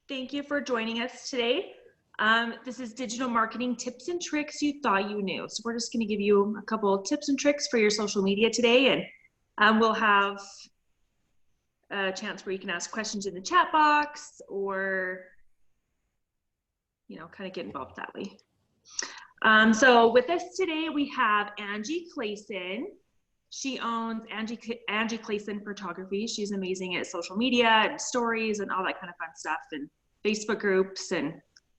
Thank you for joining us today. This is digital marketing tips and tricks you thought you knew. So we're just going to give you a couple of tips and tricks for your social media today, and we'll have a chance where you can ask questions in the chat box or, kind of get involved that way. So with us today, we have Angie Clayson. She owns Angie Clayson Photography. She's amazing at social media and stories and all that kind of fun stuff and Facebook groups, and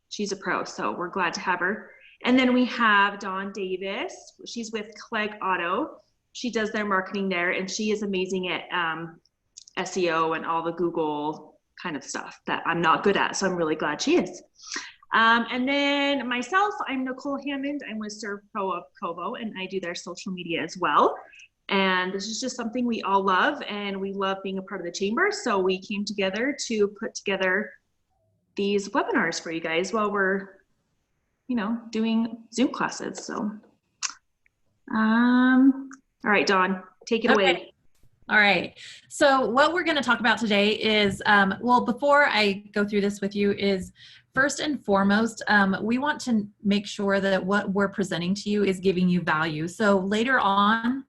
she's a pro, so we're glad to have her. And then we have Dawn Davis. She's with Clegg Auto. She does their marketing there, and she is amazing at SEO and all the Google kind of stuff that I'm not good at, so I'm really glad she is. And then myself, I'm Nicole Hammond. I'm with ServPro of Provo, and I do their social media as well. And this is just something we all love, and we love being a part of the chamber. So we came together to put together these webinars for you guys while we're, doing Zoom classes. So, all right, Dawn, take it away. All right. So what we're going to talk about today is, well, before I go through this with you is, first and foremost, we want to make sure that what we're presenting to you is giving you value. So later on,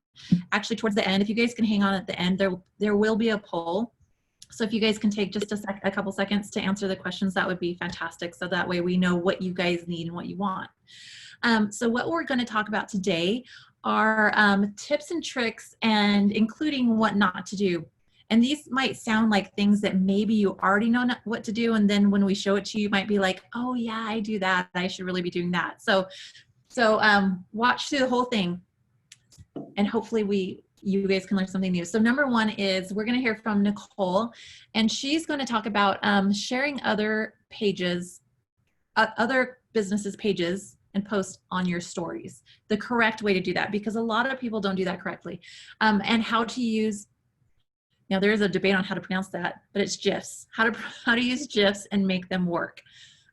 actually towards the end, if you guys can hang on at the end, there will be a poll. So if you guys can take just a couple seconds to answer the questions, that would be fantastic. So that way we know what you guys need and what you want. So what we're going to talk about today are tips and tricks, and including what not to do. And these might sound like things that maybe you already know what to do, and then when we show it to you, you might be like, oh yeah, I do that. I should really be doing that. So watch through the whole thing, and hopefully you guys can learn something new. So number one is we're going to hear from Nicole, and she's going to talk about sharing other pages, other businesses' pages and post on your stories. The correct way to do that, because a lot of people don't do that correctly. And how to use, now there is a debate on how to pronounce that, but it's GIFs. How to use GIFs and make them work,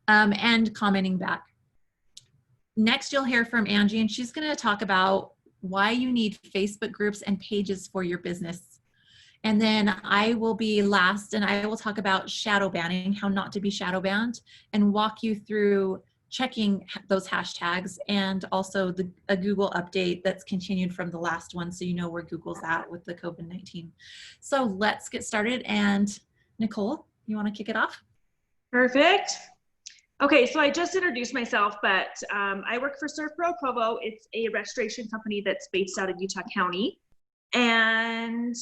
and commenting back. Next, you'll hear from Angie, and she's going to talk about why you need Facebook groups and pages for your business. And then I will be last, and I will talk about shadow banning, how not to be shadow banned, and walk you through checking those hashtags, and also a Google update that's continued from the last one, so you know where Google's at with the COVID-19. So let's get started. And Nicole, you want to kick it off? Perfect. Okay, so I just introduced myself, but I work for ServPro Provo. It's a restoration company that's based out of Utah County. And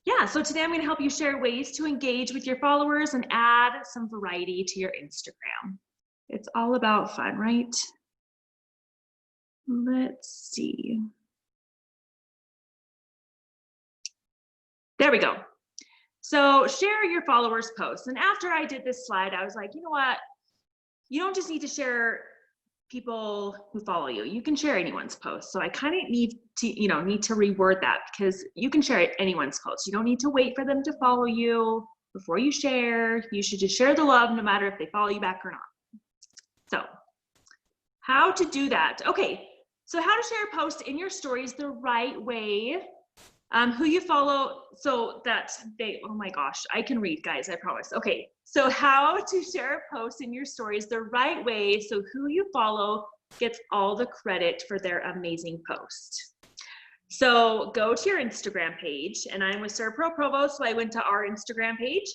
yeah, so today I'm going to help you share ways to engage with your followers and add some variety to your Instagram. It's all about fun, right? Let's see. There we go. So share your followers' posts. And after I did this slide, I was like, you know what? You don't just need to share people who follow you. You can share anyone's post. So I kind of need to reword that, because you can share anyone's post. You don't need to wait for them to follow you before you share. You should just share the love, no matter if they follow you back or not. So how to do that? Okay, so how to share a post in your stories the right way. Who you follow, so that oh my gosh, I can read, guys, I promise. Okay, so how to share a post in your stories the right way so who you follow gets all the credit for their amazing post. So go to your Instagram page, and I'm with ServPro Provo, so I went to our Instagram page,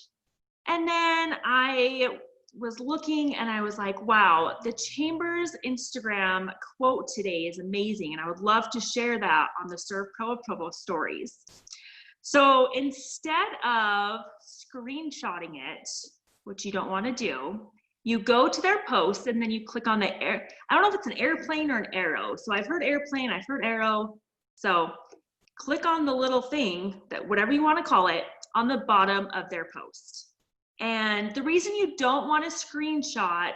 and then I was looking and I was like, wow, the Chamber's Instagram quote today is amazing, and I would love to share that on the ServPro Provo stories. So instead of screenshotting it, which you don't want to do, you go to their post and then you click on the I don't know if it's an airplane or an arrow. So I've heard airplane, I've heard arrow. So click on the little thing, that whatever you want to call it, on the bottom of their post. And the reason you don't want to screenshot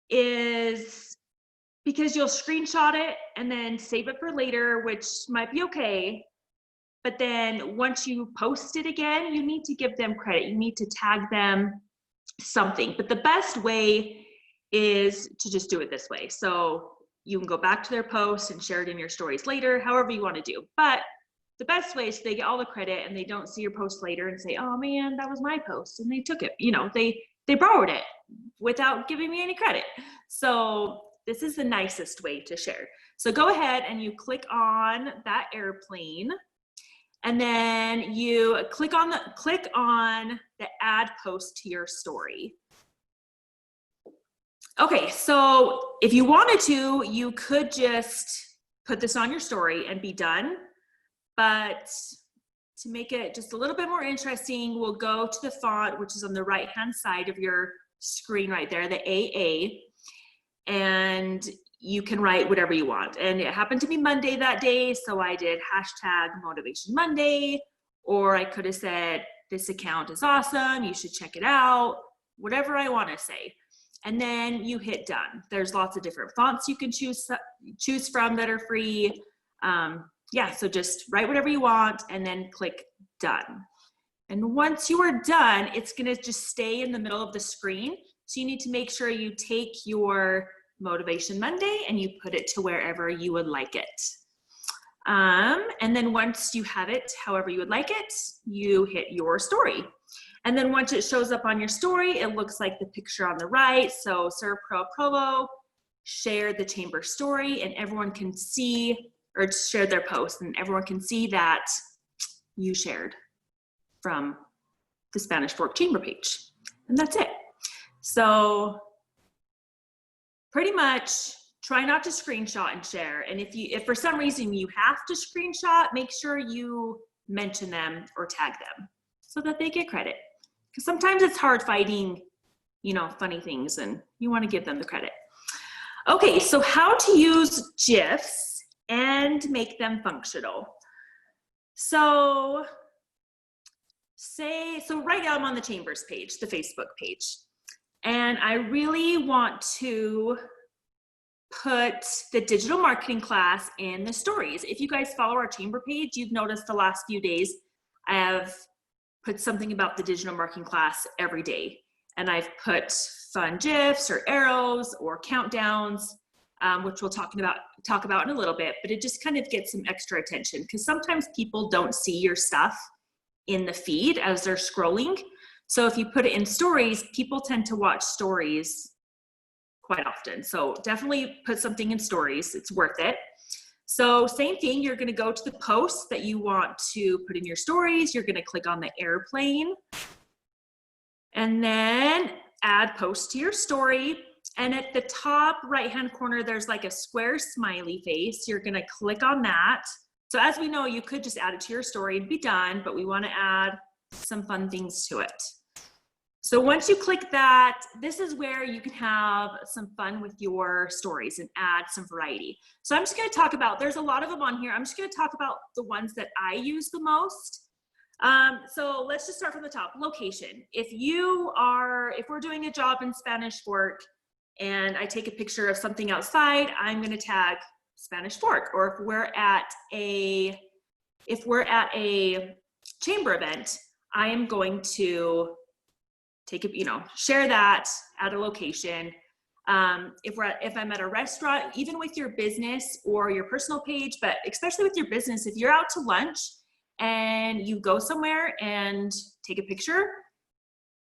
is because you'll screenshot it and then save it for later, which might be okay. But then once you post it again, you need to give them credit. You need to tag them something. But the best way is to just do it this way. So you can go back to their post and share it in your stories later, however you want to do. But the best way is they get all the credit and they don't see your post later and say, oh man, that was my post and they took it. they borrowed it without giving me any credit. So this is the nicest way to share. So go ahead and you click on that airplane, and then you click on the add post to your story. Okay, so if you wanted to, you could just put this on your story and be done. But to make it just a little bit more interesting, we'll go to the font, which is on the right-hand side of your screen right there, the AA, and you can write whatever you want. And it happened to be Monday that day, so I did #motivation_Monday, or I could have said, this account is awesome, you should check it out, whatever I want to say. And then you hit done. There's lots of different fonts you can choose from that are free. Yeah, so just write whatever you want and then click done. And once you are done, it's gonna just stay in the middle of the screen. So you need to make sure you take your Motivation Monday and you put it to wherever you would like it. And then once you have it however you would like it, you hit your story. And then once it shows up on your story, it looks like the picture on the right. So Servpro Provo shared the chamber story, and everyone can see, or shared their post, and everyone can see that you shared from the Spanish Fork Chamber page. And that's it. So pretty much try not to screenshot and share. And if for some reason you have to screenshot, make sure you mention them or tag them so that they get credit. Because sometimes it's hard finding, funny things, and you want to give them the credit. Okay, so how to use GIFs and make them functional. So right now I'm on the Chambers page, the Facebook page, and I really want to put the digital marketing class in the stories. If you guys follow our Chamber page, you've noticed the last few days I have put something about the digital marketing class every day. And I've put fun GIFs or arrows or countdowns, which we'll talk about in a little bit, but it just kind of gets some extra attention because sometimes people don't see your stuff in the feed as they're scrolling. So if you put it in stories, people tend to watch stories quite often. So definitely put something in stories, it's worth it. So same thing, you're gonna go to the post that you want to put in your stories, you're gonna click on the airplane, and then add post to your story. And at the top right-hand corner, there's like a square smiley face. You're gonna click on that. So as we know, you could just add it to your story and be done, but we wanna add some fun things to it. So once you click that, this is where you can have some fun with your stories and add some variety. So I'm just gonna talk about, there's a lot of them on here. I'm just gonna talk about the ones that I use the most. So let's just start from the top, location. If we're doing a job in Spanish Fork and I take a picture of something outside, I'm gonna tag Spanish Fork. Or if we're at a chamber event, I am going to share that at a location. If I'm at a restaurant, even with your business or your personal page, but especially with your business, if you're out to lunch and you go somewhere and take a picture,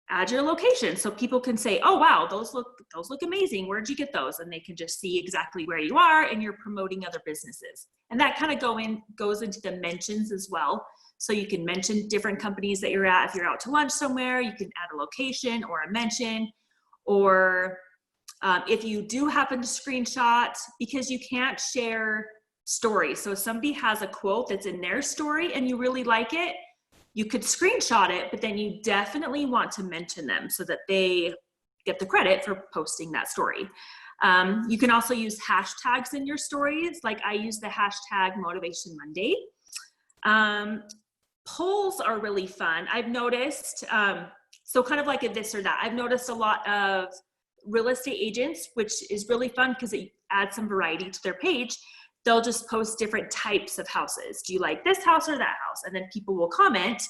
add your location so people can say, oh wow, those look amazing, where'd you get those? And they can just see exactly where you are, and you're promoting other businesses. And that kind of goes into the mentions as well. So you can mention different companies that you're at. If you're out to lunch somewhere, you can add a location or a mention. Or if you do happen to screenshot, because you can't share stories. So if somebody has a quote that's in their story and you really like it, you could screenshot it, but then you definitely want to mention them so that they get the credit for posting that story. You can also use hashtags in your stories. Like I use the hashtag Motivation Monday. Polls are really fun. I've noticed, so kind of like a this or that, I've noticed a lot of real estate agents, which is really fun because it adds some variety to their page. They'll just post different types of houses. Do you like this house or that house? And then people will comment,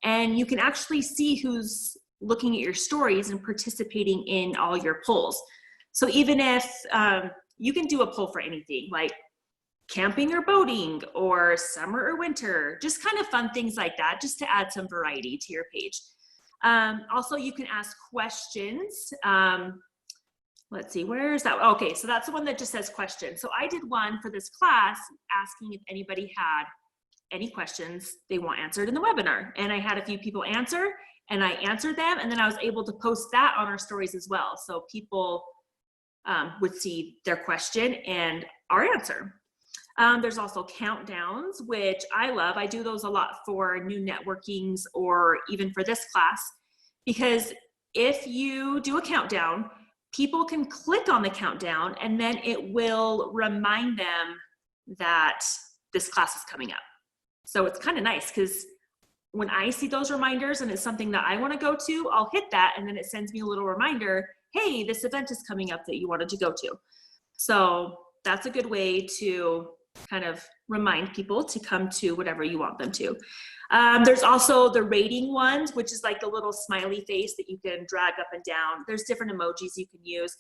and you can actually see who's looking at your stories and participating in all your polls. So even if you can do a poll for anything, like camping or boating or summer or winter, just kind of fun things like that, just to add some variety to your page. Also, you can ask questions. Let's see, where is that? Okay, so that's the one that just says questions. So I did one for this class asking if anybody had any questions they want answered in the webinar. And I had a few people answer, and I answered them, and then I was able to post that on our stories as well. So people would see their question and our answer. There's also countdowns, which I love. I do those a lot for new networkings or even for this class, because if you do a countdown, people can click on the countdown and then it will remind them that this class is coming up. So it's kind of nice because when I see those reminders and it's something that I want to go to, I'll hit that and then it sends me a little reminder, hey, this event is coming up that you wanted to go to. So that's a good way to kind of remind people to come to whatever you want them to. There's also the rating ones, which is like a little smiley face that you can drag up and down. There's different emojis you can use.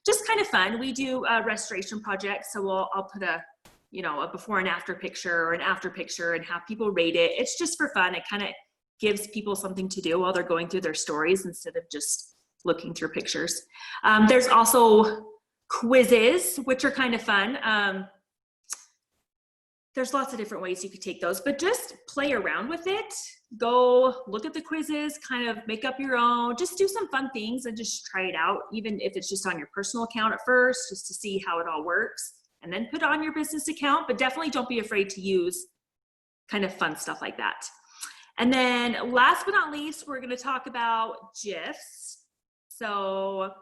Just kind of fun. We do restoration projects, so I'll put a before and after picture or an after picture and have people rate it. It's just for fun. It kind of gives people something to do while they're going through their stories instead of just looking through pictures. There's also quizzes, which are kind of fun. There's lots of different ways you could take those, but just play around with it. Go look at the quizzes, kind of make up your own, just do some fun things and just try it out, even if it's just on your personal account at first, just to see how it all works, and then put it on your business account, but definitely don't be afraid to use kind of fun stuff like that. And then last but not least, we're gonna talk about GIFs. So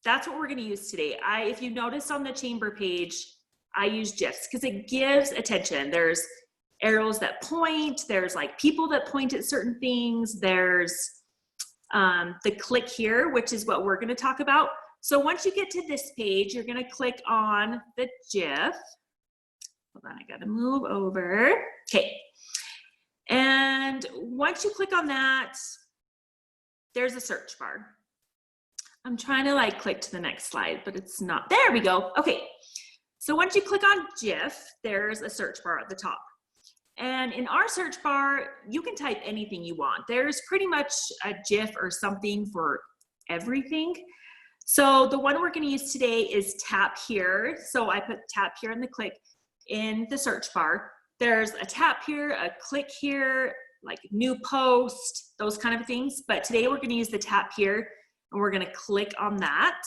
that's what we're gonna use today. If you notice on the chamber page, I use GIFs because it gives attention. There's arrows that point, there's like people that point at certain things, there's the click here, which is what we're gonna talk about. So once you get to this page, you're gonna click on the GIF. Hold on, I gotta move over. Okay, and once you click on that, there's a search bar. I'm trying to like click to the next slide, but it's not. There we go, okay. So once you click on GIF, there's a search bar at the top. And in our search bar, you can type anything you want. There's pretty much a GIF or something for everything. So the one we're gonna use today is tap here. So I put tap here and the click in the search bar. There's a tap here, a click here, like new post, those kind of things. But today we're gonna use the tap here and we're gonna click on that.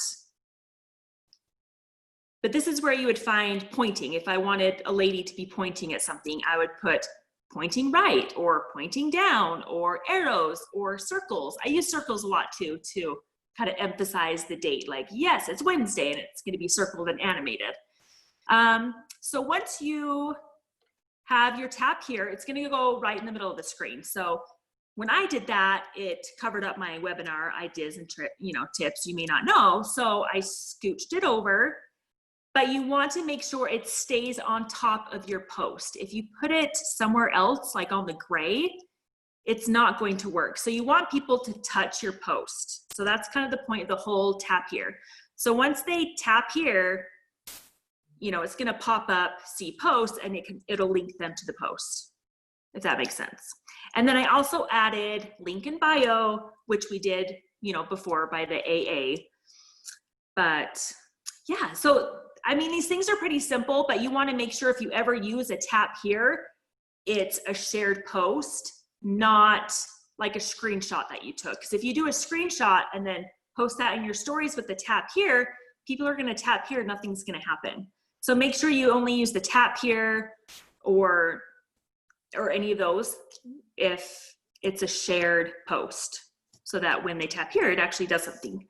But this is where you would find pointing. If I wanted a lady to be pointing at something, I would put pointing right or pointing down or arrows or circles. I use circles a lot too to kind of emphasize the date. Like, yes, it's Wednesday and it's gonna be circled and animated. So once you have your tap here, it's gonna go right in the middle of the screen. So when I did that, it covered up my webinar ideas and tips you may not know. So I scooched it over. But you want to make sure it stays on top of your post. If you put it somewhere else, like on the gray, it's not going to work. So you want people to touch your post. So that's kind of the point of the whole tap here. So once they tap here, it's gonna pop up, see post, and it'll link them to the post, if that makes sense. And then I also added link in bio, which we did, before by the AA. But yeah, so I mean, these things are pretty simple, but you want to make sure if you ever use a tap here, it's a shared post, not like a screenshot that you took. Because if you do a screenshot and then post that in your stories with the tap here, people are going to tap here, nothing's going to happen. So make sure you only use the tap here or any of those if it's a shared post, so that when they tap here, it actually does something.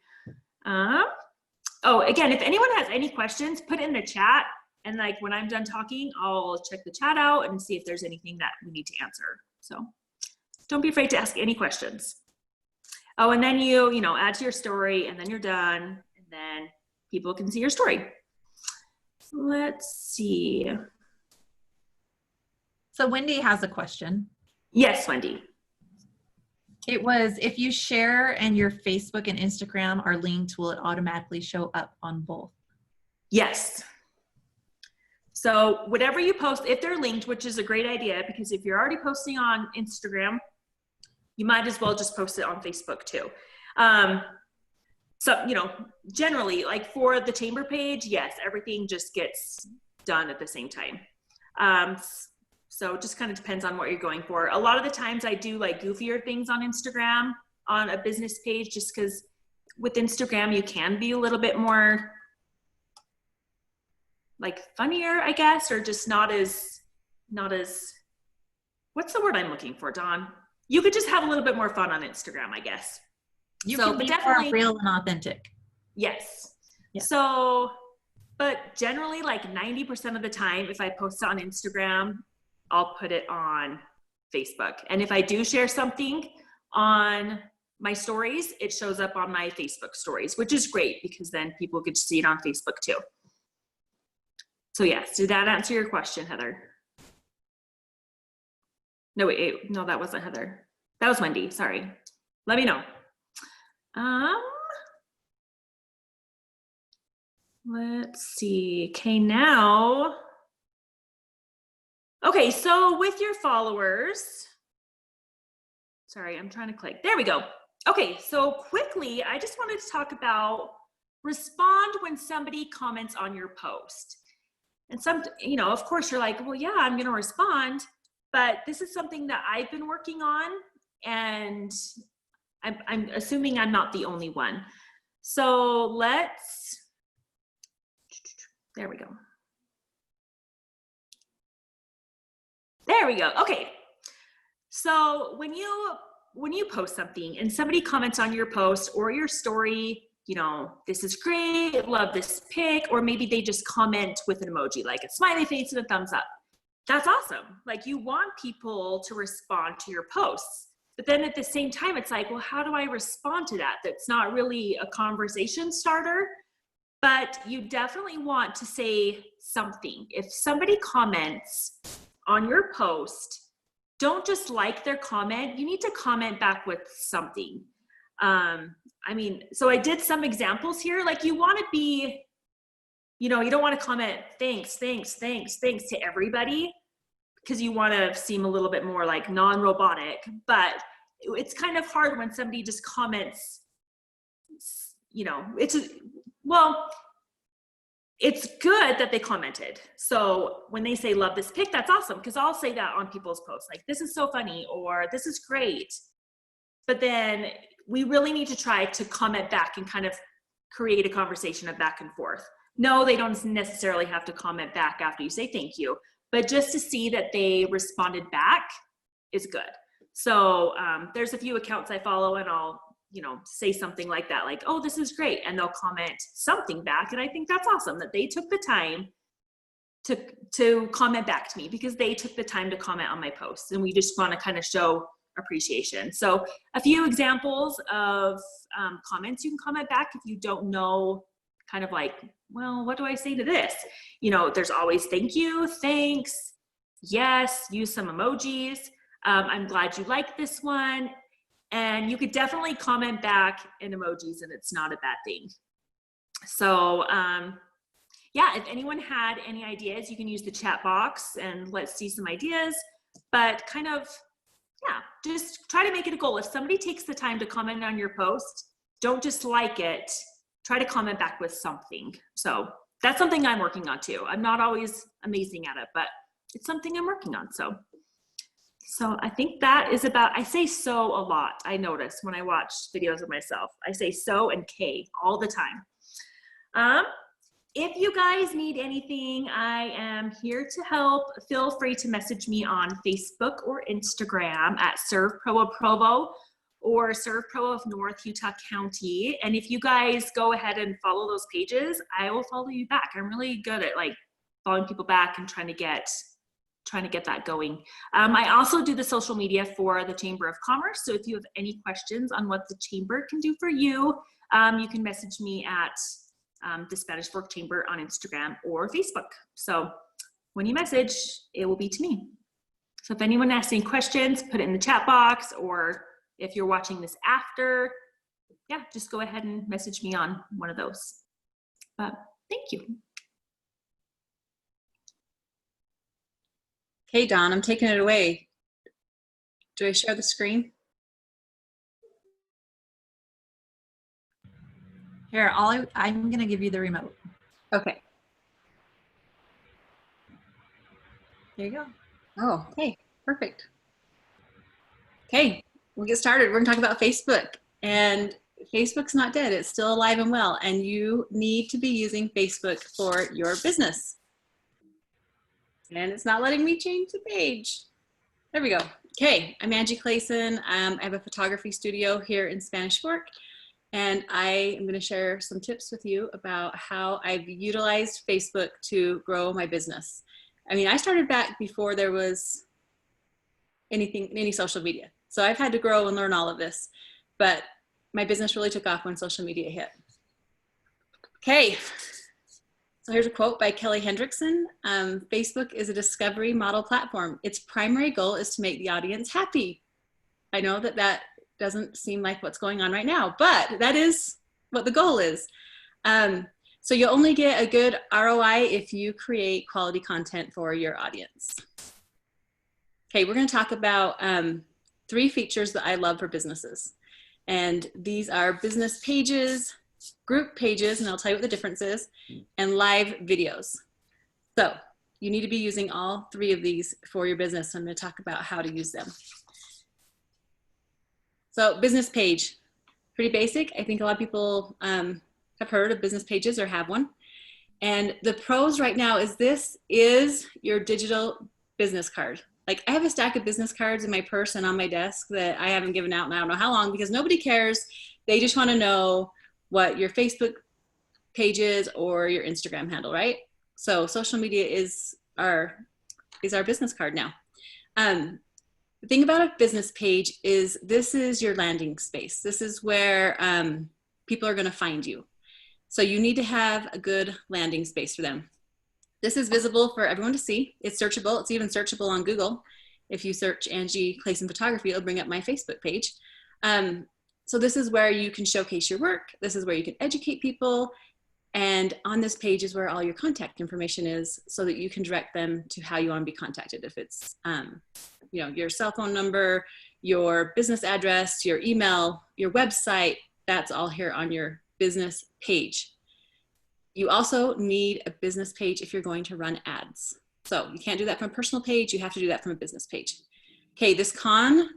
Oh, again, if anyone has any questions, put it in the chat. And like when I'm done talking, I'll check the chat out and see if there's anything that we need to answer. So don't be afraid to ask any questions. Oh, and then you add to your story and then you're done. And then people can see your story. Let's see. So Wendy has a question. Yes, Wendy. It was, if you share and your Facebook and Instagram are linked, will it automatically show up on both? Yes. So whatever you post, if they're linked, which is a great idea, because if you're already posting on Instagram, you might as well just post it on Facebook too. So, you know, generally, like for the chamber page, yes, everything just gets done at the same time. So it just kind of depends on what you're going for. A lot of the times I do like goofier things on Instagram on a business page, just because with Instagram, you can be a little bit more like funnier, I guess, or just not as, what's the word I'm looking for, Dawn? You could just have a little bit more fun on Instagram, I guess. You So, can be but more definitely real and authentic. yes. Yeah. So, but generally like 90% of the time, if I post it on Instagram, I'll put it on Facebook. And if I do share something on my stories, it shows up on my Facebook stories, which is great because then people get to see it on Facebook too. So yes, did that answer your question, Heather? No, wait, no, that wasn't Heather. That was Wendy, sorry. Let me know. Let's see, okay, now. Okay, so with your followers, sorry, I'm trying to click, there we go. Okay, so quickly, I just wanted to talk about respond when somebody comments on your post. And some, you know, of course you're like, well, yeah, I'm gonna respond, but this is something that I've been working on, and I'm assuming I'm not the only one. So let's, there we go. There we go. Okay. So when you post something and somebody comments on your post or your story, you know, this is great, love this pic, or maybe they just comment with an emoji, like a smiley face and a thumbs up. That's awesome. Like, you want people to respond to your posts. But then at the same time, it's like, well, how do I respond to that? That's not really a conversation starter, but you definitely want to say something. If somebody comments on your post, don't just like their comment. You need to comment back with something. I mean, so I did some examples here. Like, you want to be, you know, you don't want to comment thanks to everybody, because you want to seem a little bit more like non-robotic. But it's kind of hard when somebody just comments, you know, well, it's good that they commented. So when they say love this pic, that's awesome, because I'll say that on people's posts, like, this is so funny, or this is great. But then we really need to try to comment back and kind of create a conversation of back and forth. No, they don't necessarily have to comment back after you say thank you, but just to see that they responded back is good. So there's a few accounts I follow, and I'll, you know, say something like that, like, oh, this is great, and they'll comment something back, and I think that's awesome that they took the time to comment back to me, because they took the time to comment on my posts, and we just want to kind of show appreciation. So a few examples of comments you can comment back if you don't know, kind of like, well, what do I say to this? You know, there's always thank you, thanks, yes, use some emojis. I'm glad you like this one. And you could definitely comment back in emojis, and it's not a bad thing. So yeah, if anyone had any ideas, you can use the chat box and let's see some ideas. But kind of, yeah, just try to make it a goal. If somebody takes the time to comment on your post, don't just like it, try to comment back with something. So that's something I'm working on too. I'm not always amazing at it, but it's something I'm working on. So I think that is about, I say so a lot. I notice when I watch videos of myself, I say so and K all the time. If you guys need anything, I am here to help. Feel free to message me on Facebook or Instagram at Serve Pro of Provo or Serve Pro of North Utah County. And if you guys go ahead and follow those pages, I will follow you back. I'm really good at like following people back and trying to get that going. I also do the social media for the Chamber of Commerce. So if you have any questions on what the Chamber can do for you, you can message me at the Spanish Fork Chamber on Instagram or Facebook. So when you message, it will be to me. So if anyone asks any questions, put it in the chat box, or if you're watching this after, yeah, just go ahead and message me on one of those. But thank you. Okay, Dawn, I'm taking it away. Do I share the screen? Here, I'm going to give you the remote. Okay. There you go. Oh, okay. Perfect. Okay, we'll get started. We're going to talk about Facebook. And Facebook's not dead. It's still alive and well. And you need to be using Facebook for your business. And it's not letting me change the page. There we go. Okay, I'm Angie Clayson. I have a photography studio here in Spanish Fork. And I am going to share some tips with you about how I've utilized Facebook to grow my business. I mean, I started back before there was any social media. So I've had to grow and learn all of this, but my business really took off when social media hit. Okay, so here's a quote by Kelly Hendrickson. Facebook is a discovery model platform. Its primary goal is to make the audience happy. I know that doesn't seem like what's going on right now, but that is what the goal is. So you'll only get a good ROI if you create quality content for your audience. Okay, we're going to talk about 3 features that I love for businesses. And these are business pages, group pages, and I'll tell you what the difference is, and live videos. So you need to be using all 3 of these for your business. I'm going to talk about how to use them. So business page, pretty basic. I think a lot of people have heard of business pages or have one. And the pros right now is this is your digital business card. Like I have a stack of business cards in my purse and on my desk that I haven't given out in I don't know how long because nobody cares. They just want to know what your Facebook page is or your Instagram handle, right? So social media is our business card now. The thing about a business page is this is your landing space. This is where people are going to find you. So you need to have a good landing space for them. This is visible for everyone to see. It's searchable. It's even searchable on Google. If you search Angie Clayson Photography, it'll bring up my Facebook page. So this is where you can showcase your work. This is where you can educate people. And on this page is where all your contact information is so that you can direct them to how you want to be contacted. If it's your cell phone number, your business address, your email, your website, that's all here on your business page. You also need a business page if you're going to run ads. So you can't do that from a personal page. You have to do that from a business page. Okay, this con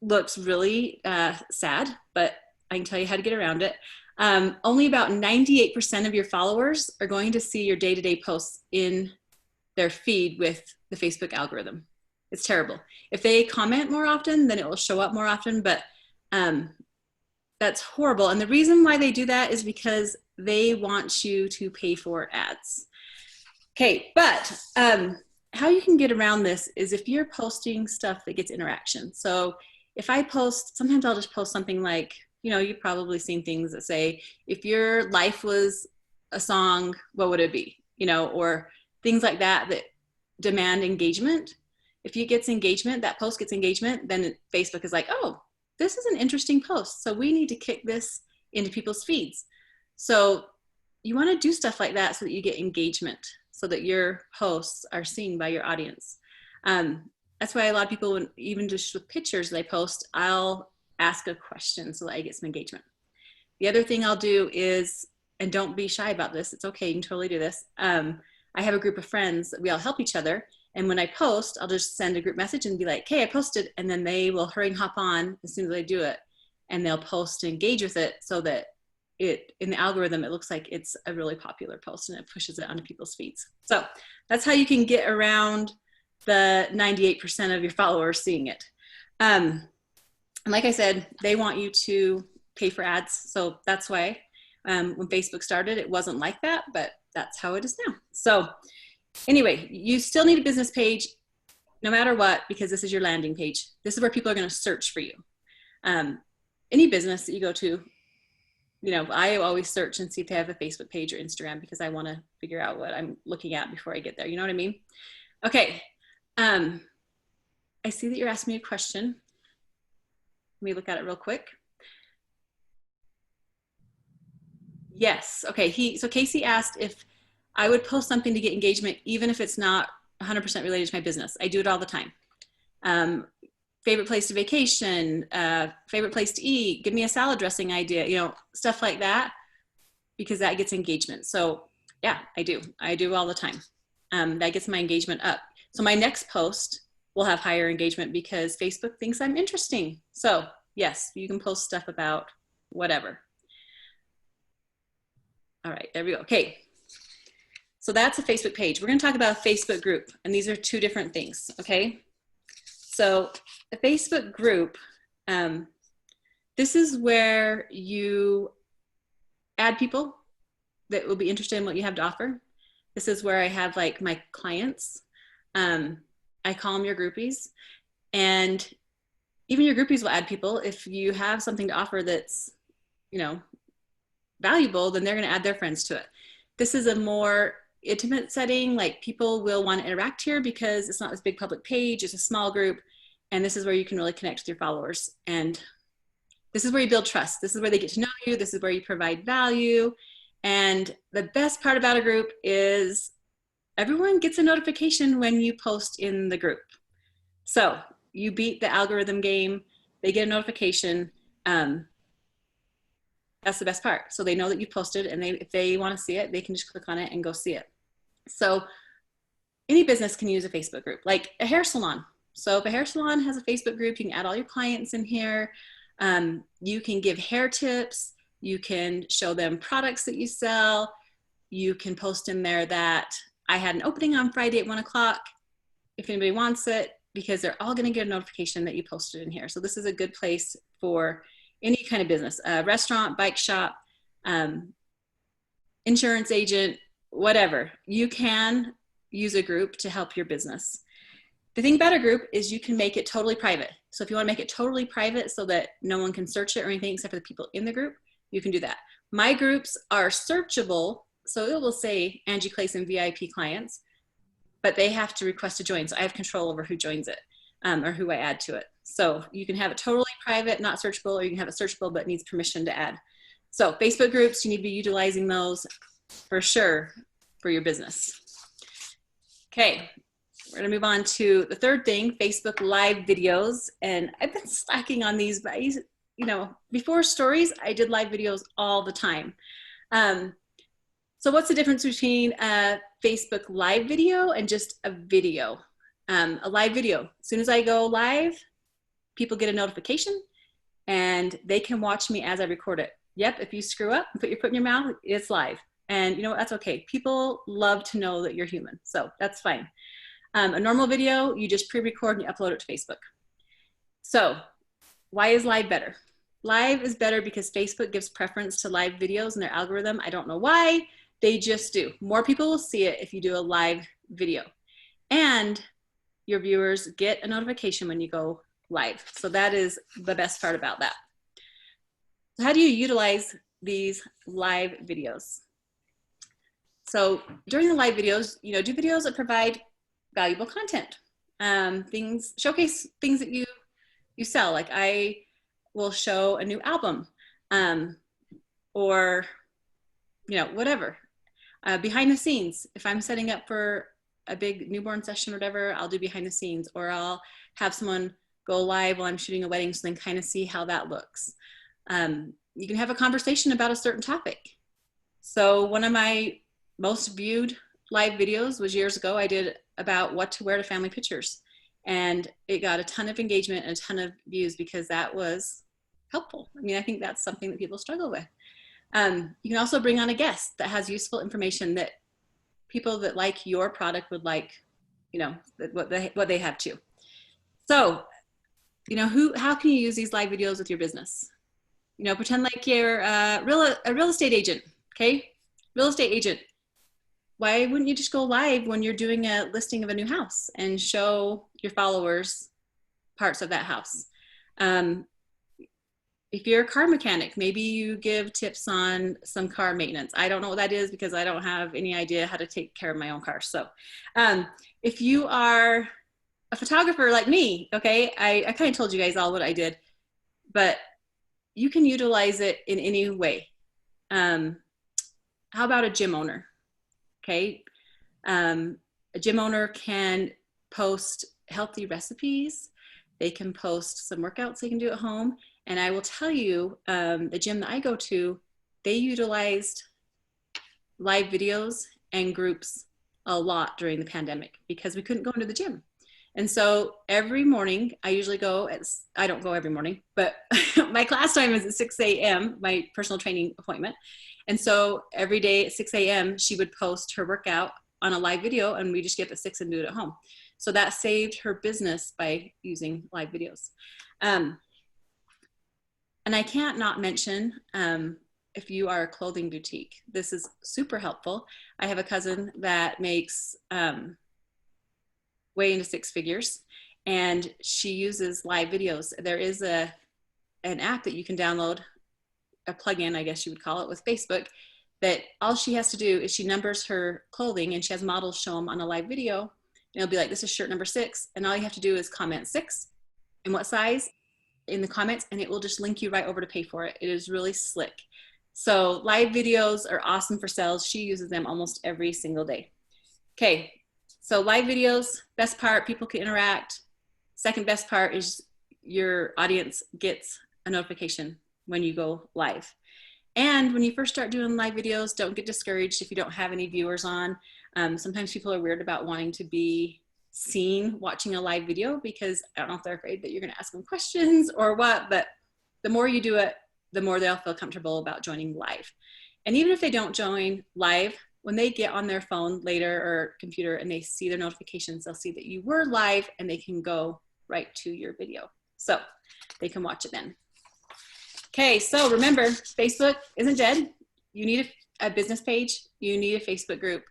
looks really sad, but I can tell you how to get around it. Only about 98% of your followers are going to see your day-to-day posts in their feed with the Facebook algorithm. It's terrible. If they comment more often, then it will show up more often, but that's horrible. And the reason why they do that is because they want you to pay for ads. Okay, but how you can get around this is if you're posting stuff that gets interaction. So if I post, sometimes I'll just post something like, you've probably seen things that say, if your life was a song, what would it be? Or things like that that demand engagement. If it gets engagement, that post gets engagement, then Facebook is like, oh, this is an interesting post. So we need to kick this into people's feeds. So you want to do stuff like that so that you get engagement, so that your posts are seen by your audience. That's why a lot of people, even just with pictures they post, I'll ask a question so that I get some engagement. The other thing I'll do is, and don't be shy about this, it's okay, you can totally do this. I have a group of friends, we all help each other. And when I post, I'll just send a group message and be like, hey, I posted, and then they will hurry and hop on as soon as I do it. And they'll post and engage with it so that in the algorithm, it looks like it's a really popular post and it pushes it onto people's feeds. So that's how you can get around the 98% of your followers seeing it. And like I said, they want you to pay for ads. So that's why when Facebook started, it wasn't like that, but that's how it is now. So anyway, you still need a business page no matter what, because this is your landing page. This is where people are going to search for you. Any business that you go to, I always search and see if they have a Facebook page or Instagram because I want to figure out what I'm looking at before I get there. You know what I mean? Okay. I see that you're asking me a question. Let me look at it real quick. Yes. Okay. So Casey asked if I would post something to get engagement, even if it's not 100% related to my business. I do it all the time. Favorite place to vacation, favorite place to eat, give me a salad dressing idea, stuff like that. because that gets engagement. So yeah, I do all the time. That gets my engagement up. So my next post will have higher engagement because Facebook thinks I'm interesting. So yes, you can post stuff about whatever. All right, there we go. Okay. So that's a Facebook page. We're going to talk about a Facebook group, and these are two different things. Okay. So a Facebook group, this is where you add people that will be interested in what you have to offer. This is where I have like my clients. I call them your groupies, and even your groupies will add people. If you have something to offer that's, you know, valuable, then they're going to add their friends to it. This is a more intimate setting. Like, people will want to interact here because it's not this big public page, it's a small group. And this is where you can really connect with your followers. And this is where you build trust. This is where they get to know you. This is where you provide value. And the best part about a group is everyone gets a notification when you post in the group. So you beat the algorithm game, they get a notification. That's the best part. So they know that you posted, and if they want to see it, they can just click on it and go see it. So any business can use a Facebook group, like a hair salon. So if a hair salon has a Facebook group, you can add all your clients in here. You can give hair tips. You can show them products that you sell. You can post in there that I had an opening on Friday at 1 o'clock if anybody wants it, because they're all going to get a notification that you posted in here. So this is a good place for any kind of business, restaurant, bike shop, insurance agent, whatever. You can use a group to help your business. The thing about a group is you can make it totally private. So if you want to make it totally private so that no one can search it or anything except for the people in the group, you can do that. My groups are searchable. So it will say Angie Clayson VIP clients, but they have to request to join. So I have control over who joins it, or who I add to it. So you can have it totally private, not searchable, or you can have it searchable, but needs permission to add. So Facebook groups, you need to be utilizing those for sure for your business. Okay, we're gonna move on to the third thing, Facebook Live videos. And I've been slacking on these, but before stories, I did live videos all the time. So what's the difference between a Facebook Live video and just a video? A live video, as soon as I go live, people get a notification and they can watch me as I record it. Yep, if you screw up and put your foot in your mouth, it's live. And you know what, that's okay. People love to know that you're human, so that's fine. A normal video, you just pre-record and you upload it to Facebook. So why is live better? Live is better because Facebook gives preference to live videos in their algorithm. I don't know why, they just do. More people will see it if you do a live video. And your viewers get a notification when you go live. So that is the best part about that. So how do you utilize these live videos? So during the live videos, do videos that provide valuable content. Showcase things that you sell. Like I will show a new album, or whatever. Behind the scenes, if I'm setting up for a big newborn session or whatever, I'll do behind the scenes, or I'll have someone go live while I'm shooting a wedding so they can kind of see how that looks. You can have a conversation about a certain topic. So one of my most viewed live videos was years ago. I did about what to wear to family pictures, and it got a ton of engagement and a ton of views because that was helpful. I mean, I think that's something that people struggle with. You can also bring on a guest that has useful information that people that like your product would like, what they have too. So, how can you use these live videos with your business? Pretend like you're a real estate agent, okay? Real estate agent. Why wouldn't you just go live when you're doing a listing of a new house and show your followers parts of that house? If you're a car mechanic, maybe you give tips on some car maintenance. I don't know what that is because I don't have any idea how to take care of my own car. So if you are a photographer like me, okay, I kind of told you guys all what I did, but you can utilize it in any way. How about a gym owner? Okay, a gym owner can post healthy recipes. They can post some workouts they can do at home. And I will tell you, the gym that I go to, they utilized live videos and groups a lot during the pandemic because we couldn't go into the gym. And so every morning, I usually go I don't go every morning, but my class time is at 6 a.m., my personal training appointment. And so every day at 6 a.m., she would post her workout on a live video, and we just get up at 6 and do it at home. So that saved her business by using live videos. And I can't not mention, if you are a clothing boutique, this is super helpful. I have a cousin that makes way into six figures, and she uses live videos. There is an app that you can download, a plugin, I guess you would call it, with Facebook, that all she has to do is she numbers her clothing, and she has models show them on a live video, and it'll be like, this is shirt number 6, and all you have to do is comment 6 and what size in the comments, and it will just link you right over to pay for it. It is really slick. So live videos are awesome for sales. She uses them almost every single day. Okay, so live videos, best part, people can interact. Second best part is your audience gets a notification when you go live. And when you first start doing live videos, don't get discouraged if you don't have any viewers on. Sometimes people are weird about wanting to be seen watching a live video because I don't know if they're afraid that you're going to ask them questions or what, but the more you do it, the more they'll feel comfortable about joining live. And even if they don't join live, when they get on their phone later or computer and they see their notifications, they'll see that you were live and they can go right to your video. So they can watch it then. Okay, so remember, Facebook isn't dead. You need a business page. You need a Facebook group.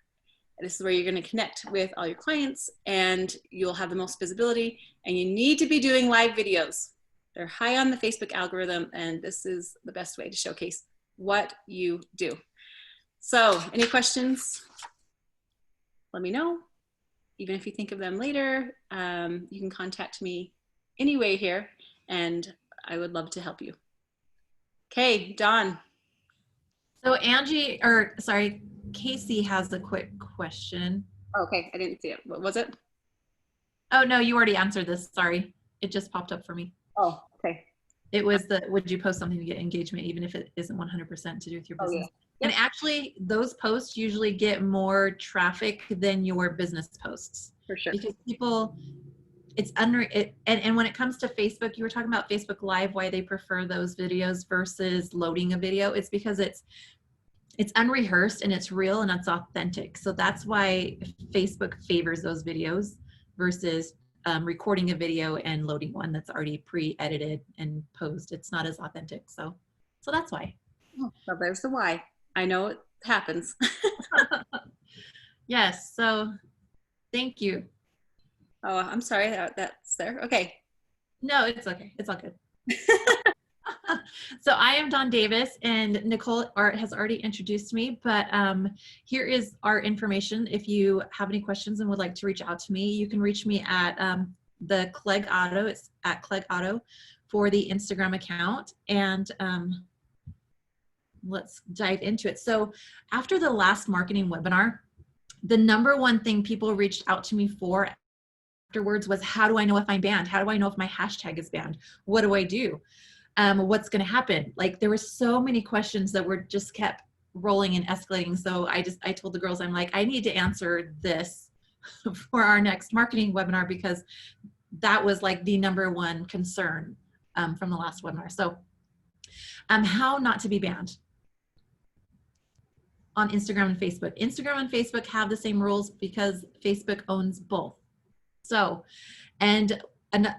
This is where you're going to connect with all your clients and you'll have the most visibility, and you need to be doing live videos. They're high on the Facebook algorithm, and this is the best way to showcase what you do. So any questions? Let me know. Even if you think of them later, you can contact me anyway here, and I would love to help you. Okay, Dawn. So Casey has a quick question. Okay, I didn't see it. What was it? Oh, no, you already answered this. Sorry. It just popped up for me. Oh, okay. It was would you post something to get engagement, even if it isn't 100% to do with your business? Oh, yeah. And actually, those posts usually get more traffic than your business posts. For sure. Because people, and when it comes to Facebook, you were talking about Facebook Live, why they prefer those videos versus loading a video. It's because it's unrehearsed and it's real and it's authentic. So that's why Facebook favors those videos versus recording a video and loading one that's already pre-edited and posed. It's not as authentic. So that's why. Oh, so there's the why. I know it happens. Yes. So thank you. Oh, I'm sorry that's there. Okay. No, it's okay. It's all good. So I am Dawn Davis, and Nicole has already introduced me, but here is our information. If you have any questions and would like to reach out to me, you can reach me at the Clegg Auto. It's at Clegg Auto for the Instagram account. And let's dive into it. So after the last marketing webinar, the number one thing people reached out to me for afterwards was, how do I know if I'm banned? How do I know if my hashtag is banned? What do I do? What's going to happen? Like, there were so many questions that were just kept rolling and escalating. So I told the girls, I'm like, I need to answer this for our next marketing webinar, because that was like the number one concern from the last webinar. So how not to be banned on Instagram and Facebook. Instagram and Facebook have the same rules because Facebook owns both. So, and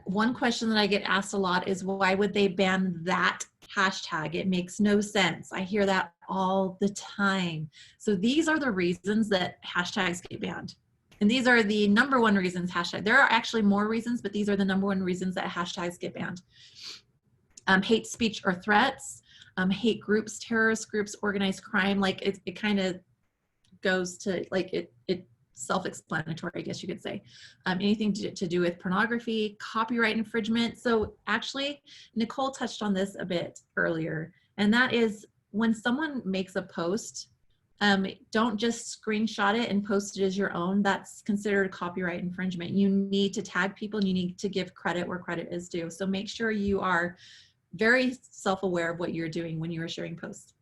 one question that I get asked a lot is, why would they ban that hashtag? It makes no sense. I hear that all the time. So these are the reasons that hashtags get banned. And these are the number one reasons there are actually more reasons, but these are the number one reasons that hashtags get banned. Hate speech or threats, hate groups, terrorist groups, organized crime. Like it kind of goes to like it self-explanatory, I guess you could say. Anything to do with pornography, copyright infringement. So actually, Nicole touched on this a bit earlier, and that is when someone makes a post, don't just screenshot it and post it as your own. That's considered copyright infringement. You need to tag people and you need to give credit where credit is due. So make sure you are very self-aware of what you're doing when you are sharing posts.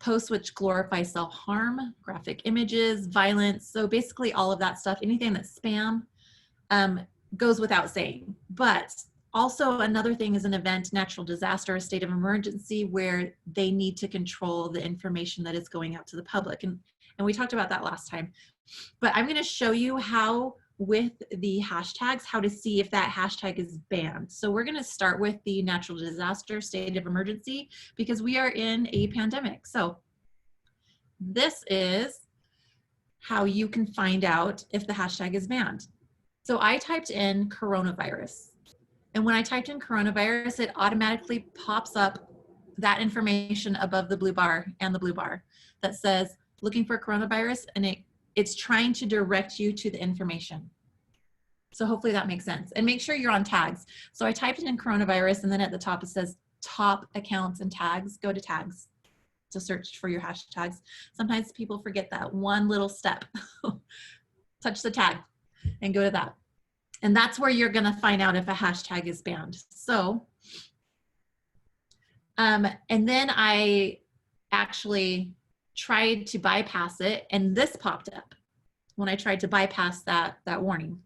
Posts which glorify self-harm, graphic images, violence. So basically all of that stuff, anything that's spam, goes without saying. But also another thing is an event, natural disaster, a state of emergency where they need to control the information that is going out to the public. And we talked about that last time. But I'm going to show you how with the hashtags, how to see if that hashtag is banned. So we're going to start with the natural disaster, state of emergency, because we are in a pandemic. So this is how you can find out if the hashtag is banned. So I typed in coronavirus. And when I typed in coronavirus, it automatically pops up that information above the blue bar and the blue bar that says looking for coronavirus, and it's trying to direct you to the information. So hopefully that makes sense. And make sure you're on tags. So I typed in coronavirus, and then at the top it says top accounts and tags. Go to tags to search for your hashtags. Sometimes people forget that one little step. Touch the tag and go to that. And that's where you're going to find out if a hashtag is banned. So, and then I actually tried to bypass it, and this popped up when I tried to bypass that warning.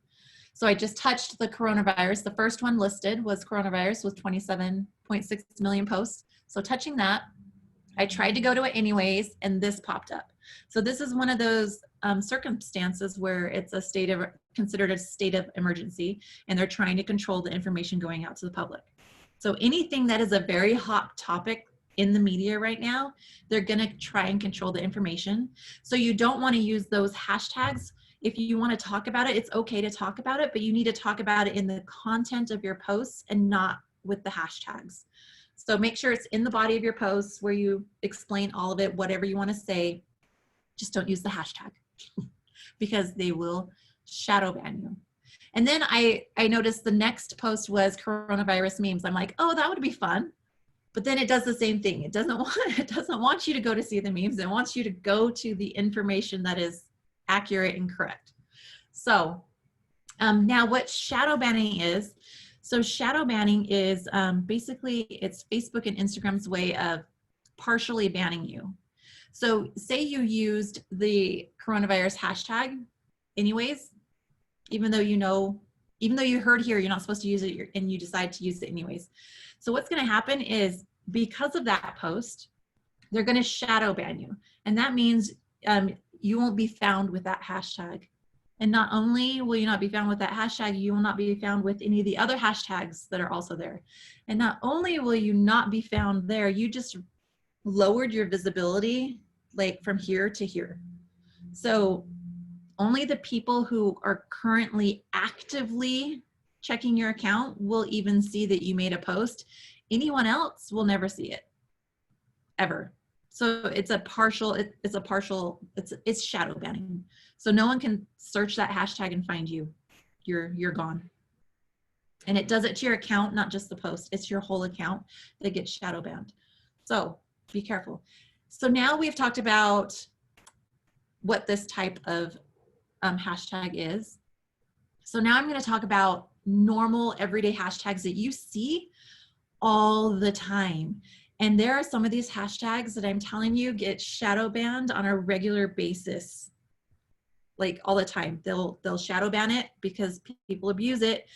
So I just touched the coronavirus. The first one listed was coronavirus with 27.6 million posts. So touching that, I tried to go to it anyways, and this popped up. So this is one of those circumstances where it's considered a state of emergency, and they're trying to control the information going out to the public. So anything that is a very hot topic in the media right now, they're going to try and control the information. So you don't want to use those hashtags. If you want to talk about it, it's okay to talk about it, but you need to talk about it in the content of your posts and not with the hashtags. So make sure it's in the body of your posts where you explain all of it, whatever you want to say. Just don't use the hashtag because they will shadow ban you. And then I noticed the next post was coronavirus memes. I'm like, oh, that would be fun. But then it does the same thing. It doesn't want you to go to see the memes. It wants you to go to the information that is accurate and correct. So now what shadow banning is, so shadow banning is basically it's Facebook and Instagram's way of partially banning you. So say you used the coronavirus hashtag anyways, even though you heard here you're not supposed to use it and you decide to use it anyways. So what's going to happen is because of that post, they're going to shadow ban you. And that means you won't be found with that hashtag. And not only will you not be found with that hashtag, you will not be found with any of the other hashtags that are also there. And not only will you not be found there, you just lowered your visibility like from here to here. So only the people who are currently actively checking your account will even see that you made a post. Anyone else will never see it, ever. So it's shadow banning. So no one can search that hashtag and find you. You're gone. And it does it to your account, not just the post. It's your whole account that gets shadow banned. So be careful. So now we've talked about what this type of hashtag is. So now I'm going to talk about normal everyday hashtags that you see all the time. And there are some of these hashtags that I'm telling you get shadow banned on a regular basis, like all the time. They'll shadow ban it because people abuse it,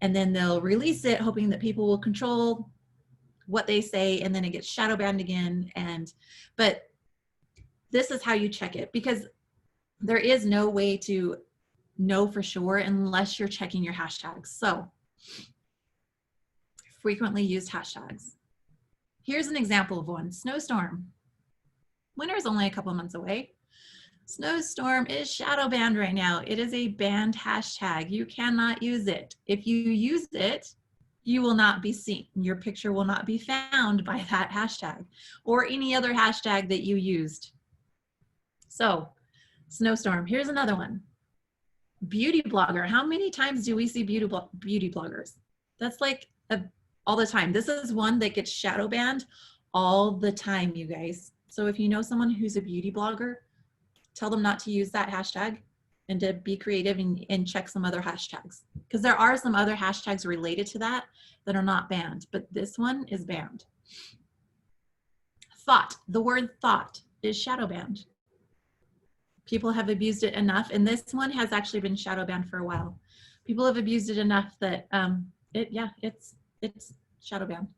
and then they'll release it hoping that people will control what they say, and then it gets shadow banned again. But this is how you check it, because there is no way to know for sure unless you're checking your hashtags. So frequently used hashtags. Here's an example of one: snowstorm. Winter is only a couple months away. Snowstorm is shadow banned right now. It is a banned hashtag. You cannot use it. If you use it, you will not be seen. Your picture will not be found by that hashtag or any other hashtag that you used. So, snowstorm. Here's another one. Beauty blogger. How many times do we see beauty bloggers? That's like all the time. This is one that gets shadow banned all the time, you guys. So if you know someone who's a beauty blogger, tell them not to use that hashtag and to be creative and check some other hashtags, because there are some other hashtags related to that that are not banned, but this one is banned. Thought, the word thought is shadow banned. People have abused it enough, and this one has actually been shadow banned for a while. People have abused it enough that it's shadow banned.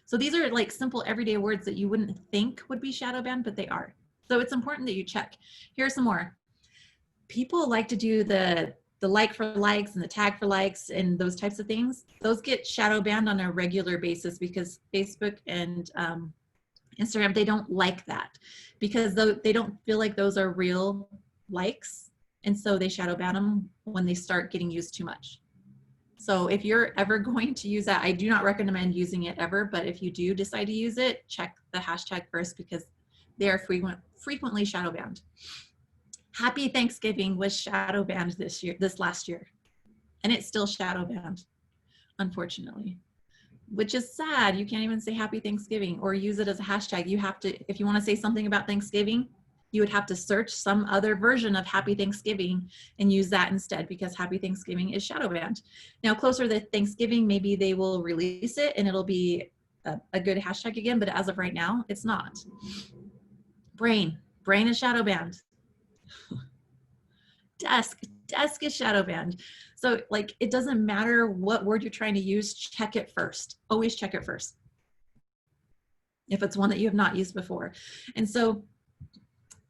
So these are like simple everyday words that you wouldn't think would be shadow banned, but they are. So it's important that you check. Here are some more. People like to do the like for likes and the tag for likes and those types of things. Those get shadow banned on a regular basis because Facebook and Instagram, they don't like that because they don't feel like those are real likes. And so they shadow ban them when they start getting used too much. So if you're ever going to use that, I do not recommend using it ever, but if you do decide to use it, check the hashtag first because they are frequently shadow banned. Happy Thanksgiving was shadow banned this last year, and it's still shadow banned, unfortunately, which is sad. You can't even say Happy Thanksgiving or use it as a hashtag. You have to, if you want to say something about Thanksgiving, you would have to search some other version of Happy Thanksgiving and use that instead because Happy Thanksgiving is shadow banned. Now, closer to Thanksgiving, maybe they will release it and it'll be a good hashtag again, but as of right now, it's not. Brain is shadow banned. Desk is shadow banned. So like, it doesn't matter what word you're trying to use, check it first. Always check it first. If it's one that you have not used before. And so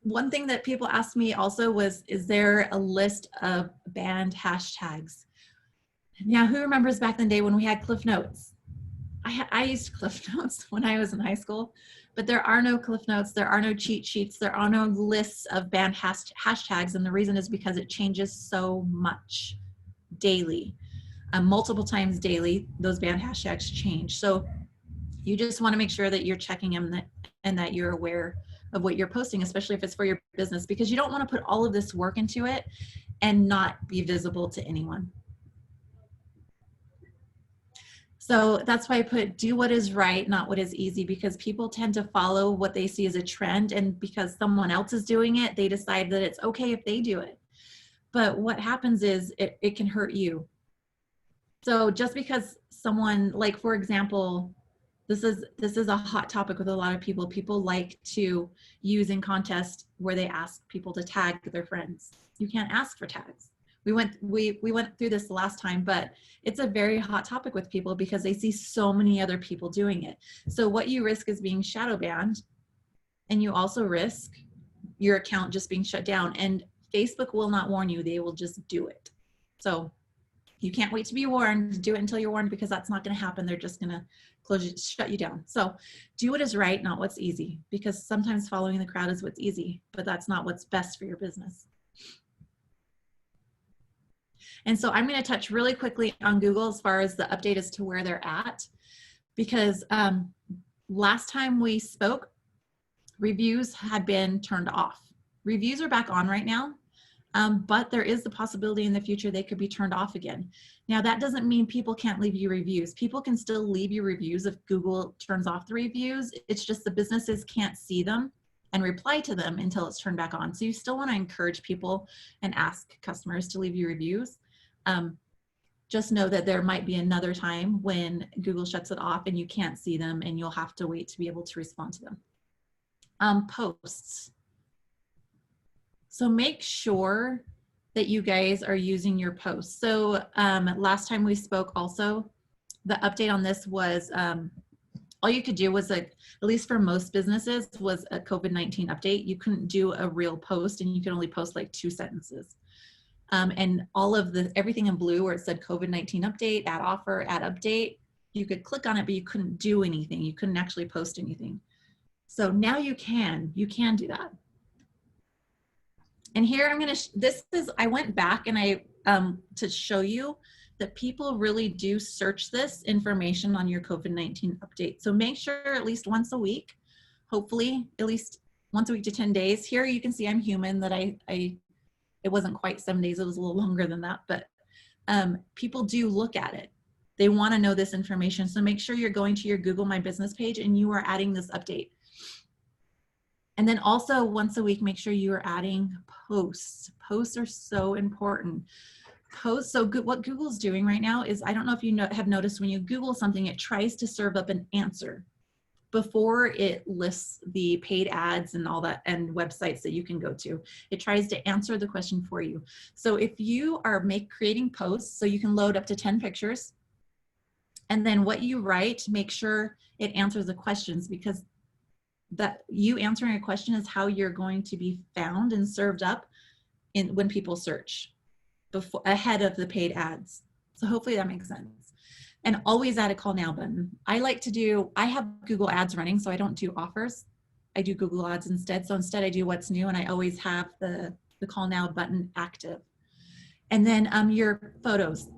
one thing that people asked me also was, is there a list of banned hashtags? Now, who remembers back in the day when we had Cliff Notes? I used Cliff Notes when I was in high school, but there are no Cliff Notes, there are no cheat sheets, there are no lists of banned hashtags, and the reason is because it changes so much daily. Multiple times daily, those banned hashtags change. So you just want to make sure that you're checking them and that you're aware of what you're posting, especially if it's for your business, because you don't want to put all of this work into it and not be visible to anyone. So that's why I put do what is right, not what is easy, because people tend to follow what they see as a trend, and because someone else is doing it, they decide that it's okay if they do it. But what happens is it can hurt you. So just because someone, like for example, this is a hot topic with a lot of people. People like to use in contests where they ask people to tag their friends. You can't ask for tags. We went through this last time, but it's a very hot topic with people because they see so many other people doing it. So what you risk is being shadow banned, and you also risk your account just being shut down. And Facebook will not warn you, they will just do it. So you can't wait to be warned. Do it until you're warned, because that's not going to happen. They're just going to shut you down. So do what is right, not what's easy, because sometimes following the crowd is what's easy, but that's not what's best for your business. And so I'm going to touch really quickly on Google as far as the update as to where they're at, because last time we spoke, reviews had been turned off. Reviews are back on right now, but there is the possibility in the future they could be turned off again. Now, that doesn't mean people can't leave you reviews. People can still leave you reviews if Google turns off the reviews. It's just the businesses can't see them and reply to them until it's turned back on. So you still want to encourage people and ask customers to leave you reviews. Just know that there might be another time when Google shuts it off and you can't see them, and you'll have to wait to be able to respond to them. Posts. So make sure that you guys are using your posts. So last time we spoke also, the update on this was all you could do was, at least for most businesses, was a COVID-19 update. You couldn't do a real post, and you could only post like 2 sentences. And all of everything in blue where it said COVID-19 update, add offer, add update, you could click on it, but you couldn't do anything. You couldn't actually post anything. So now you can do that. And here I'm going to, I went back and to show you that people really do search this information on your COVID-19 update. So make sure at least once a week, hopefully at least once a week to 10 days. Here you can see I'm human, that it wasn't quite 7 days, it was a little longer than that, but people do look at it. They want to know this information. So make sure you're going to your Google My Business page and you are adding this update. And then also once a week, make sure you are adding posts. Posts are so important. Posts, so what Google's doing right now is, I don't know if you have noticed, when you Google something, it tries to serve up an answer. before it lists the paid ads and all that and websites that you can go to. It tries to answer the question for you. So if you are creating posts, so you can load up to 10 pictures, and then what you write, make sure it answers the questions, because that you answering a question is how you're going to be found and served up when people search before, ahead of the paid ads. So hopefully that makes sense. And always add a call now button. I have Google ads running, so I don't do offers. I do Google ads instead. So instead I do what's new, and I always have the call now button active. And then your photos.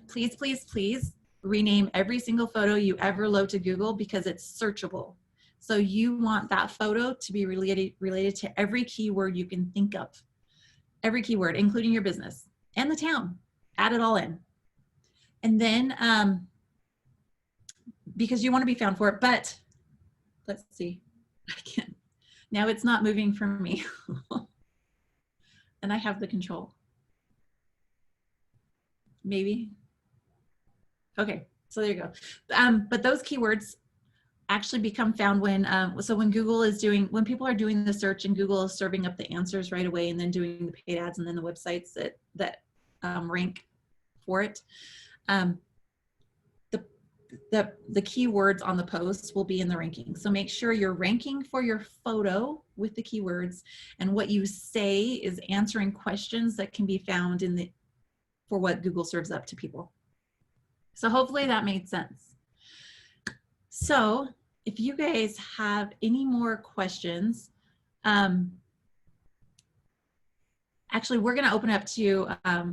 Please, please, please rename every single photo you ever load to Google, because it's searchable. So you want that photo to be related to every keyword you can think of. Every keyword, including your business and the town. Add it all in. And then, because you want to be found for it, but let's see, I can't. Now it's not moving from me. And I have the control. Maybe. Okay, so there you go. But those keywords actually become found when, so when when people are doing the search and Google is serving up the answers right away, and then doing the paid ads and then the websites that rank for it, the keywords on the posts will be in the ranking. So make sure you're ranking for your photo with the keywords, and what you say is answering questions that can be found for what Google serves up to people. So hopefully that made sense. So if you guys have any more questions, actually we're going to open up to a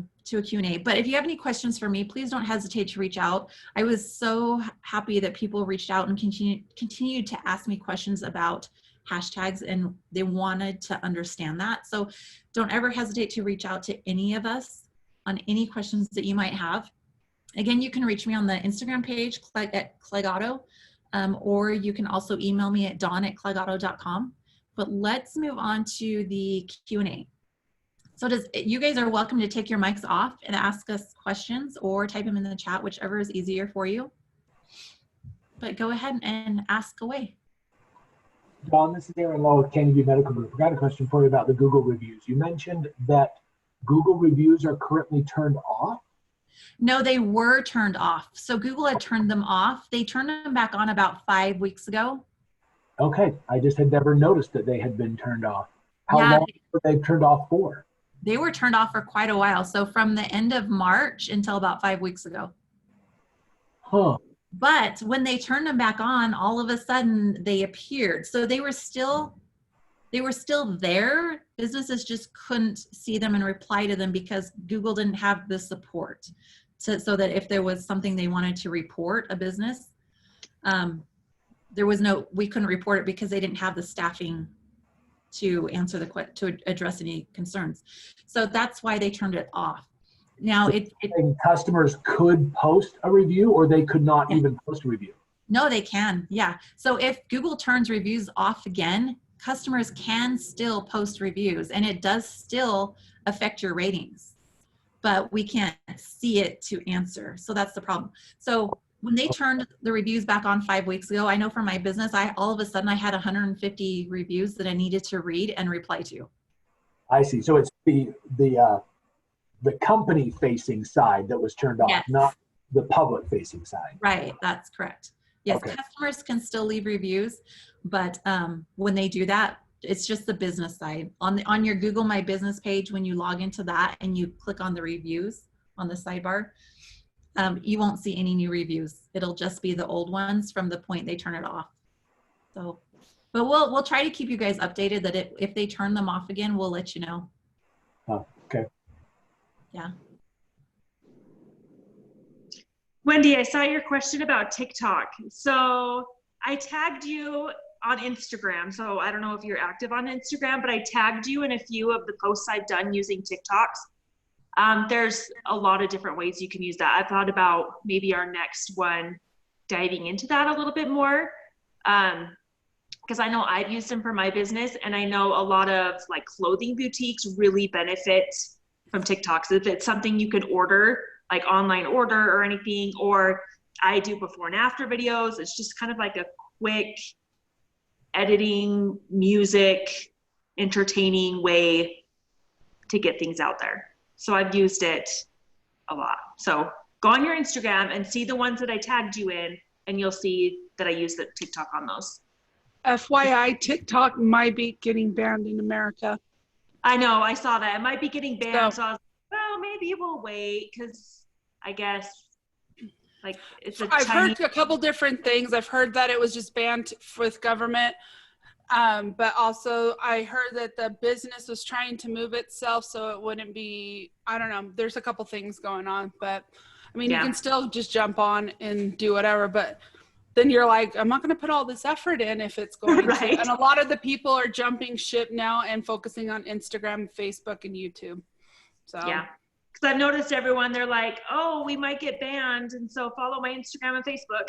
Q&A, but if you have any questions for me, please don't hesitate to reach out. I was so happy that people reached out and continued to ask me questions about hashtags, and they wanted to understand that. So don't ever hesitate to reach out to any of us on any questions that you might have. Again, you can reach me on the Instagram page at Clegg Auto, or you can also email me at dawn@cleggauto.com. But let's move on to the Q&A. So you guys are welcome to take your mics off and ask us questions, or type them in the chat, whichever is easier for you. But go ahead and ask away. Dawn, this is Aaron Lowe with Candy View Medical Group. I got a question for you about the Google reviews. You mentioned that Google reviews are currently turned off? No, they were turned off. So Google had turned them off. They turned them back on about 5 weeks ago. Okay, I just had never noticed that they had been turned off. How long were they turned off for? They were turned off for quite a while. So from the end of March until about 5 weeks ago. Huh. But when they turned them back on, all of a sudden they appeared. So they were still there. Businesses just couldn't see them and reply to them because Google didn't have the support so that if there was something they wanted to report a business, we couldn't report it because they didn't have the staffing to to address any concerns. So that's why they turned it off. Now customers could post a review, or they could not even post a review? No, they can. Yeah. So if Google turns reviews off again, customers can still post reviews, and it does still affect your ratings, but we can't see it to answer. So that's the problem. So when they turned the reviews back on 5 weeks ago, I know for my business, all of a sudden I had 150 reviews that I needed to read and reply to. I see. So it's the company facing side that was turned off, yes, not the public facing side. Right. That's correct. Yes. Okay. Customers can still leave reviews, but when they do that, it's just the business side. On your Google My Business page, when you log into that and you click on the reviews on the sidebar, you won't see any new reviews. It'll just be the old ones from the point they turn it off. So, but we'll try to keep you guys updated that if they turn them off again, we'll let you know. Oh, okay. Yeah. Wendy, I saw your question about TikTok. So I tagged you on Instagram. So I don't know if you're active on Instagram, but I tagged you in a few of the posts I've done using TikToks. There's a lot of different ways you can use that. I've thought about maybe our next one diving into that a little bit more. Because I know I've used them for my business, and I know a lot of like clothing boutiques really benefit from TikToks. If it's something you can order, like online order or anything, or I do before and after videos, it's just kind of like a quick editing, music, entertaining way to get things out there. So I've used it a lot. So go on your Instagram and see the ones that I tagged you in, and you'll see that I use the TikTok on those. FYI, TikTok might be getting banned in America. I know, I saw that. It might be getting banned, So- so I was like, well, maybe we'll wait, because I guess, like, it's a I've tiny... heard a couple different things. I've heard that it was just banned with government. But also I heard that the business was trying to move itself so it wouldn't be, I don't know, there's a couple things going on, but I mean, Yeah. you can still just jump on and do whatever, but then you're like, I'm not going to put all this effort in if it's going Right. to. And a lot of the people are jumping ship now and focusing on Instagram, Facebook, and YouTube. So Yeah. Because I've noticed everyone, they're like, oh, we might get banned, and so follow my Instagram and Facebook.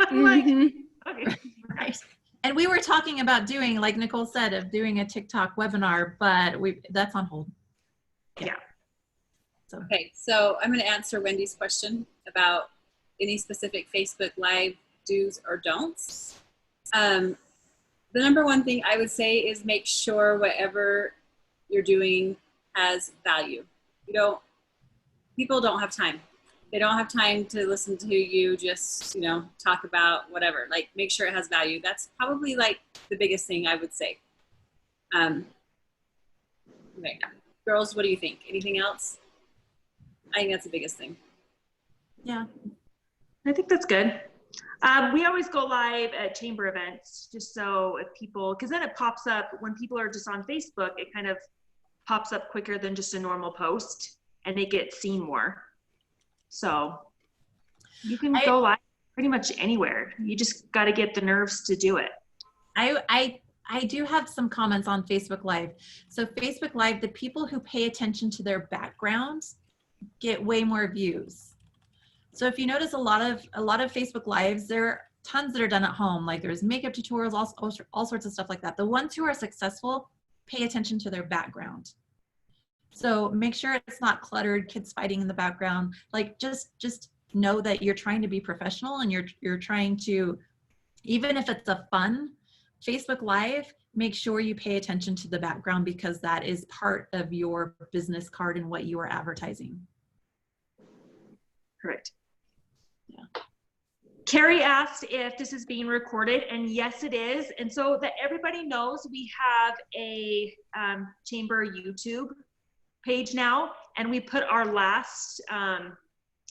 I'm like, Mhm. okay. Right. And we were talking about doing, like Nicole said, of doing a TikTok webinar, but that's on hold. Okay, so I'm going to answer Wendy's question about any specific Facebook Live do's or don'ts. The number one thing I would say is make sure whatever you're doing has value. People don't have time. They don't have time to listen to you just, talk about whatever. Like, make sure it has value. That's probably like the biggest thing I would say. Okay, girls, what do you think? Anything else? I think that's the biggest thing. Yeah. I think that's good. We always go live at chamber events, just so if people, because then it pops up when people are just on Facebook, it kind of pops up quicker than just a normal post, and they get seen more. So you can go live pretty much anywhere. You just got to get the nerves to do it. I do have some comments on Facebook Live. So Facebook Live, the people who pay attention to their backgrounds get way more views. So if you notice a lot of Facebook Lives, there are tons that are done at home. Like there's makeup tutorials, all sorts of stuff like that. The ones who are successful pay attention to their background. So make sure it's not cluttered, kids fighting in the background. Like just know that you're trying to be professional, and you're trying to, even if it's a fun Facebook Live, make sure you pay attention to the background, because that is part of your business card and what you are advertising. Correct. Yeah. Carrie asked if this is being recorded, and yes, it is. And so that everybody knows, we have a chamber YouTube page now, and we put our last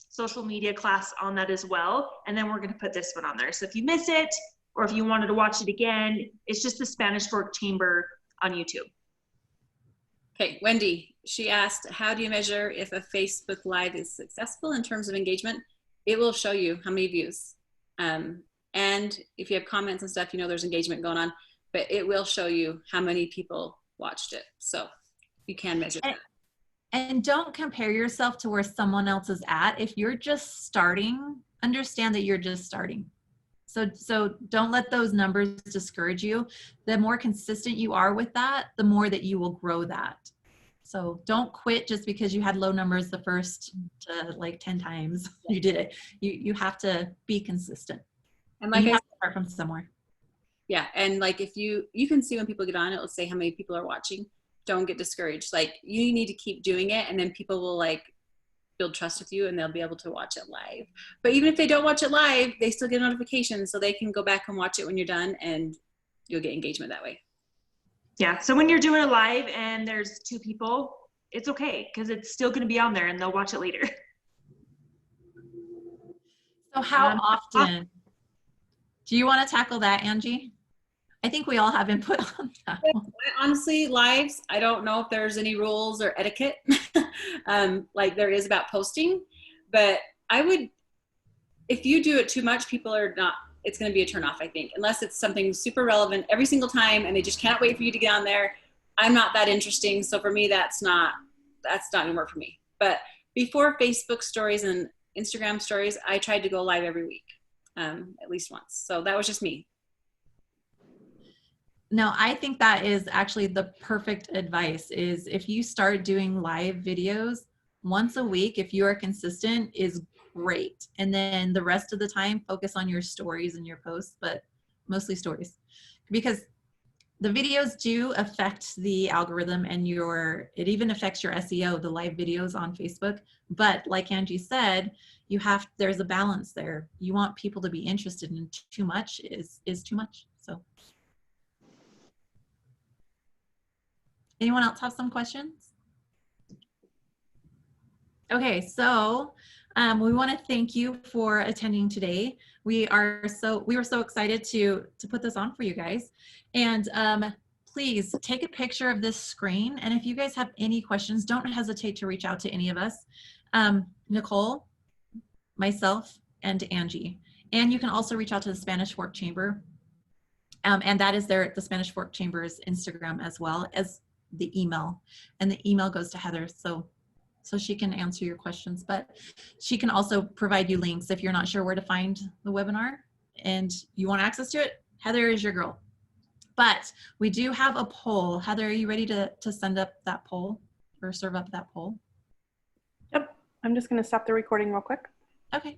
social media class on that as well. And then we're going to put this one on there. So if you miss it, or if you wanted to watch it again, it's just the Spanish Fork Chamber on YouTube. Okay, Wendy, she asked, how do you measure if a Facebook Live is successful in terms of engagement? It will show you how many views. And if you have comments and stuff, there's engagement going on, but it will show you how many people watched it. So you can measure that. And don't compare yourself to where someone else is at. If you're just starting, understand that you're just starting. So don't let those numbers discourage you. The more consistent you are with that, the more that you will grow that. So don't quit just because you had low numbers the first 10 times you did it. You have to be consistent. And like you I have to start from somewhere. Yeah, and like if you can see when people get on, it will say how many people are watching. Don't get discouraged. Like, you need to keep doing it, and then people will build trust with you, and they'll be able to watch it live. But even if they don't watch it live, they still get notifications, so they can go back and watch it when you're done, and you'll get engagement that way. Yeah, so when you're doing a live and there's 2 people, it's okay, because it's still going to be on there and they'll watch it later. So how often do you want to tackle that, Angie? I think we all have input on that one. Honestly, lives, I don't know if there's any rules or etiquette like there is about posting, but if you do it too much, people are not, it's going to be a turnoff, I think, unless it's something super relevant every single time and they just can't wait for you to get on there. I'm not that interesting. So for me, that's not going to work for me. But before Facebook stories and Instagram stories, I tried to go live every week, at least once. So that was just me. No, I think that is actually the perfect advice, is if you start doing live videos once a week, if you are consistent, is great. And then the rest of the time, focus on your stories and your posts. But mostly stories, because the videos do affect the algorithm, and it even affects your SEO, the live videos on Facebook. But like Angie said, there's a balance there. You want people to be interested, and too much is too much. So anyone else have some questions? Okay, so we want to thank you for attending today. We were so excited to put this on for you guys. And please take a picture of this screen. And if you guys have any questions, don't hesitate to reach out to any of us, Nicole, myself, and Angie. And you can also reach out to the Spanish Fork Chamber. And that is the Spanish Fork Chamber's Instagram, as well as the email. And the email goes to Heather. So she can answer your questions, but she can also provide you links if you're not sure where to find the webinar and you want access to it. Heather is your girl. But we do have a poll. Heather, are you ready to send up that poll or serve up that poll? Yep. I'm just going to stop the recording real quick. Okay.